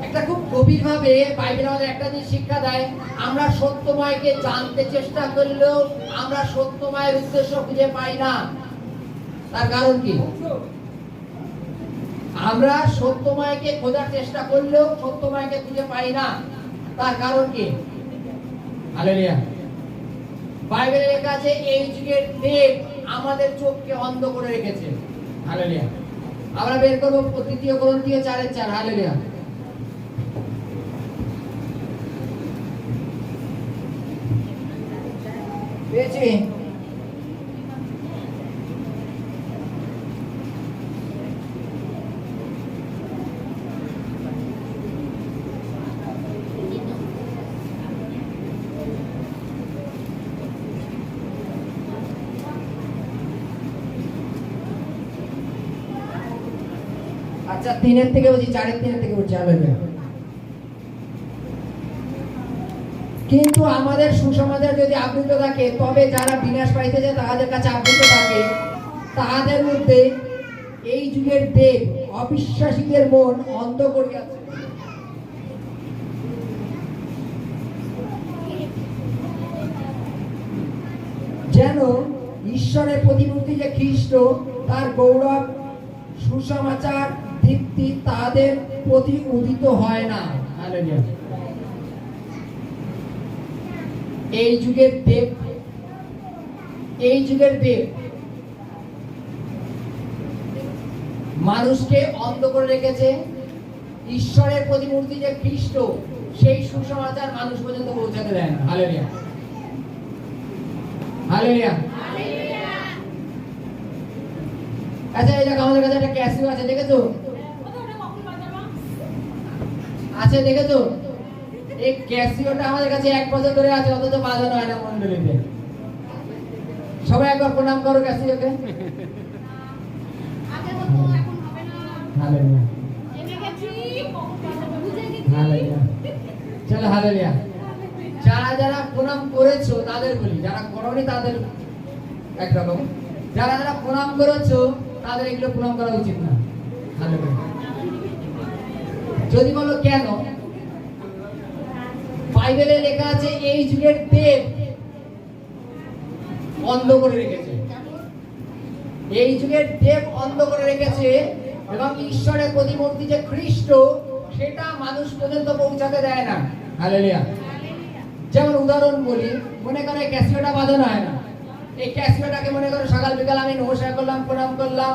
একটা খুব গভীরভাবে বাইবেল আমাদের একটা জিনিস শিক্ষা দেয়, আমরা সত্যময়কে জানতে চেষ্টা করলেও আমরা সত্যময়ের উদ্দেশ্য খুঁজে পাই না। তার কারণ কি? আমরা সত্যময়কে খোঁজার চেষ্টা করলেও সত্যময়কে খুঁজে পাই না। তার কারণ কি? হালেলুয়া। বাইবেলে লেখা আছে এই যুগের দেব আমাদের চোখকে অন্ধ করে রেখেছে। হালেলুয়া। আমরা বের করব 2 কোরিন্থীয় 4:4। হালেলুয়া। পেয়েছি? আচ্ছা, 3 থেকে বলছি, 4 থেকে বলছি। হালেলুয়া। কিন্তু আমাদের সুসমাচার যদি আবৃত থাকে, তবে যারা বিনাশ পাইতে যায় তাদের কাছে আবৃত থাকে, তাদের মধ্যে এই যুগের দেব অবিশ্বাসীদের মন অন্ধ করিয়াছে। যেন ঈশ্বরের প্রতিমূর্তি যে খ্রিস্ট, তার গৌরব সুসমাচার দীপ্তি তাদের প্রতি উদিত হয় না। হালেলুয়া। এই যুগের দেব মানুষকে অন্ধ করে রেখেছে। ঈশ্বরের প্রতিমূর্তি যে খ্রিস্ট, সেই সুসমাচার মানুষ পর্যন্ত পৌঁছাতে দেয় না। হালেলুয়া। হালেলুয়া। আচ্ছা, এই দেখো, আমাদের কাছে একটা ক্যাসিও আছে, দেখেছো? আছে, দেখেছো? এই ক্যাসিওটা আমাদের কাছে 1 বছর ধরে আছে, অথচ বাজানো হয় না মন্ডলীতে। সবাই একবার প্রণাম করো ক্যাসিওকে। হালেলুয়া। হালেলুয়া। চলো, হালেলুয়া। যারা প্রণাম করেছো তাদের বলি, যারা করোনি তাদের একরকম, যারা প্রণাম করেছো তাদের এগুলো প্রণাম করা উচিত না। হালেলুয়া। যদি বলো কেন, বাইবেলে লেখা আছে এই যুগের দেব অন্ধ করে রেখেছে। এই যুগের দেব অন্ধ করে রেখেছে, এবং ঈশ্বরের প্রতিমূর্তি যে খ্রিস্ট, সেটা মানুষ পর্যন্ত পৌঁছাতে দেয় না। হালেলুয়া। যেমন উদাহরণ বলি, মনে করো এই ক্যাসিওটা বাজানো হয় না। এই ক্যাসিওটাকে মনে করো সকাল বিকাল আমি নমস্কার করলাম, প্রণাম করলাম,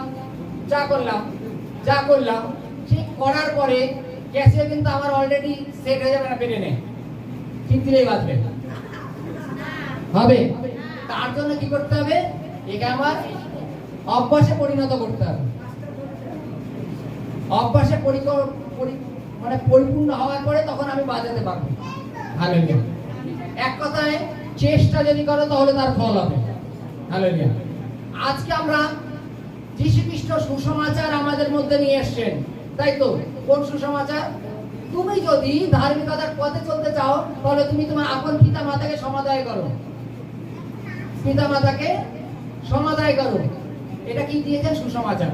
যা করলাম, ঠিক করার পরে ক্যাসিও কিন্তু আমার অলরেডি সেট হয়ে যাবে না, পেরে নেই, ঠিক দিলেই বাজবে হবে। তার জন্য কি করতে হবে? একে আমার অভ্যাসে পরিণত করতে হবে। অভ্যাসে মানে পরিপূর্ণ হওয়ার পরে তখন আমি বাজাতে পারবো। হালেলুয়া। এক কথায়, চেষ্টা যদি করো তাহলে তার ফল হবে। হালেলুয়া। আজকে আমরা যীশু খ্রিস্ট সুসমাচার আমাদের মধ্যে নিয়ে এসেছেন, তাই তো? কোন সুসমাচার? তুমি যদি ধার্মিকতার পথে চলতে চাও, তাহলে তুমি তোমার আপন পিতা মাতাকে সমাদায় করো। পিতা মাতাকে সমাদায় করো, এটা কি দিয়েছেন? সুসমাচার।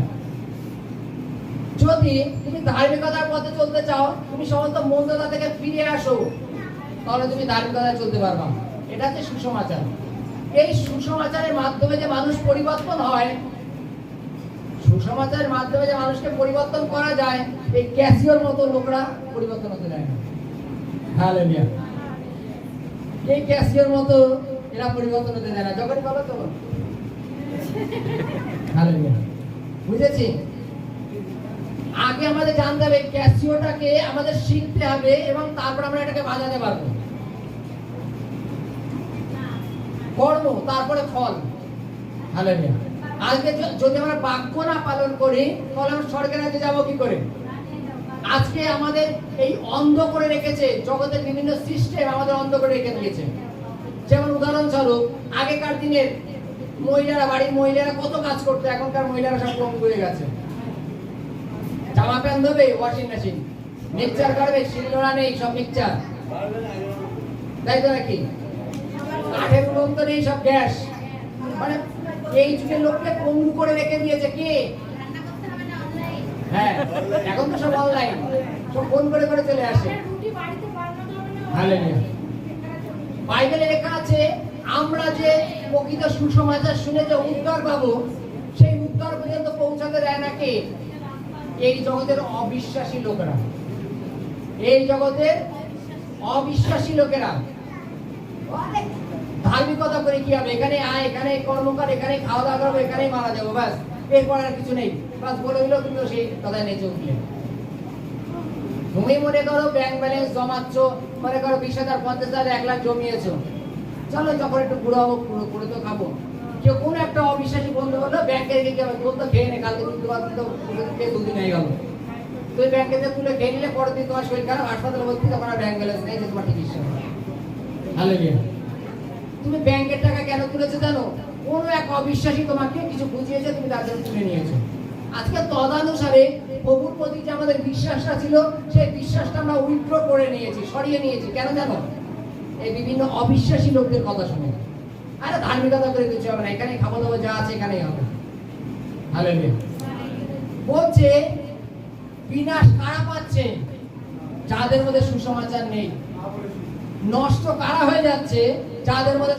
যদি তুমি ধার্মিকতার পথে চলতে চাও, তুমি সমস্ত মন্দতা থেকে ফিরে আসো, তাহলে তুমি ধার্মিকতায় চলতে পারবা। এটা হচ্ছে সুসমাচার। এই সুসমাচারের মাধ্যমে যে মানুষ পরিবর্তন হয়, সুসমাচারের মাধ্যমে যে মানুষকে পরিবর্তন করা যায়, এই ক্যাসিওর মতো লোকরা পরিবর্তন হতে দেয় না। হালেলুয়া। এই ক্যাসিওর মতো এরা পরিবর্তন হতে দেয় না, যখনই বলো তখন। হালেলুয়া। বুঝেছি? আগে আমাদের জানতে হবে ক্যাসিওটাকে আমাদের শিখতে হবে, এবং তারপর আমরা এটাকে বাজাতে পারবো। কর্ম, তারপরে ফল। হালেলুয়া। আজকে যদি আমরা বাক্য না পালন করি, তাহলে আমরা স্বর্গের রাজ্যে যাবো কি করে? আজকে আমাদের এই অন্ধ করে রেখেছে, জগতের বিভিন্ন সিস্টেম আমাদের অন্ধ করে রেখে দিয়েছে। যেমন উদাহরণস্বরূপ, আগেকার দিনের মহিলারা, বাড়ির মহিলারা কত কাজ করতো, এখনকার মহিলারা সব কম হয়ে গেছে। জামা প্যান্ট ধোবে, ওয়াশিং মেশিন। মিক্সচার করবে, শিলনোড়া নেই, সব মিক্সচার, তাই তো নাকি? কাঠের উনুন তো নেই, সব গ্যাস। মানে এই যুগের লোককে পঙ্গু করে রেখে দিয়েছে কে? হ্যাঁ, এখন তো সব অনলাইন, সব ফোন করে করে চলে আসে। হালেলুয়া। বাইবেলে লেখা আছে আমরা যে প্রকৃত সুসমাচার শুনে যে উদ্ধার পাবো, সেই উদ্ধার পর্যন্ত পৌঁছাতে দেয় না কে? এই জগতের অবিশ্বাসী লোকেরা। এই জগতের অবিশ্বাসী লোকেরা ধার্মিকতা করে কি হবে? এখানে আয়, এখানে কর্ম কর, এখানে খাওয়া দাওয়া করবো, এখানেই মারা যাবো, ব্যাস, এরপর আর কিছু নেই। বাস বলে দিল, কিন্তু সেই কথায় নেচে উঠলে। তুমি মনে করো ব্যাংক ব্যালেন্স জমাচ্ছ, মনে করো 20,000, 50,000, 1 লাখ জমিয়েছো, চলো যখন একটু বুড়ো হবো, পুরো তো খাবো। কেউ কোনো একটা অবিশ্বাসী বন্ধু বললো ব্যাংকে রেখে কি হবে, তোর তো খেয়ে নে, কালকে তুলতে পারবি তো, খেয়ে 2 দিন হয়ে গেল। তুই ব্যাংকে যে তুলে খেয়ে নিলে, পরের দিন তোমার শরীর খারাপ, হাসপাতালে ভর্তি, তখন আর ব্যাংক ব্যালেন্স নেই যে তোমার চিকিৎসা হবে। হালেলুয়া। তুমি ব্যাংকের টাকা কেন তুলেছো জানো? কোনো এক অবিশ্বাসী তোমাকে কিছু বুঝিয়েছে, তুমি তার জন্য তুলে নিয়েছো। আজকে তদানুসারে প্রভুর প্রতি যে আমাদের বিশ্বাসটা ছিল, সেই বিশ্বাসটা আমরা উইথড্র করে নিয়েছি, সরিয়ে নিয়েছি। কেন জানো? এই বিভিন্ন অবিশ্বাসী লোকদের কথা শুনে। আরে ধার্মিকতা করে কিছু হবে না, এখানে খাবো দাবো, যা আছে এখানেই হবে। হালেলুয়া। বলছে বিনাশ কারা পাচ্ছে? যাদের মধ্যে সুসমাচার নেই। নষ্ট কারা হয়ে যাচ্ছে? যাদের মধ্যে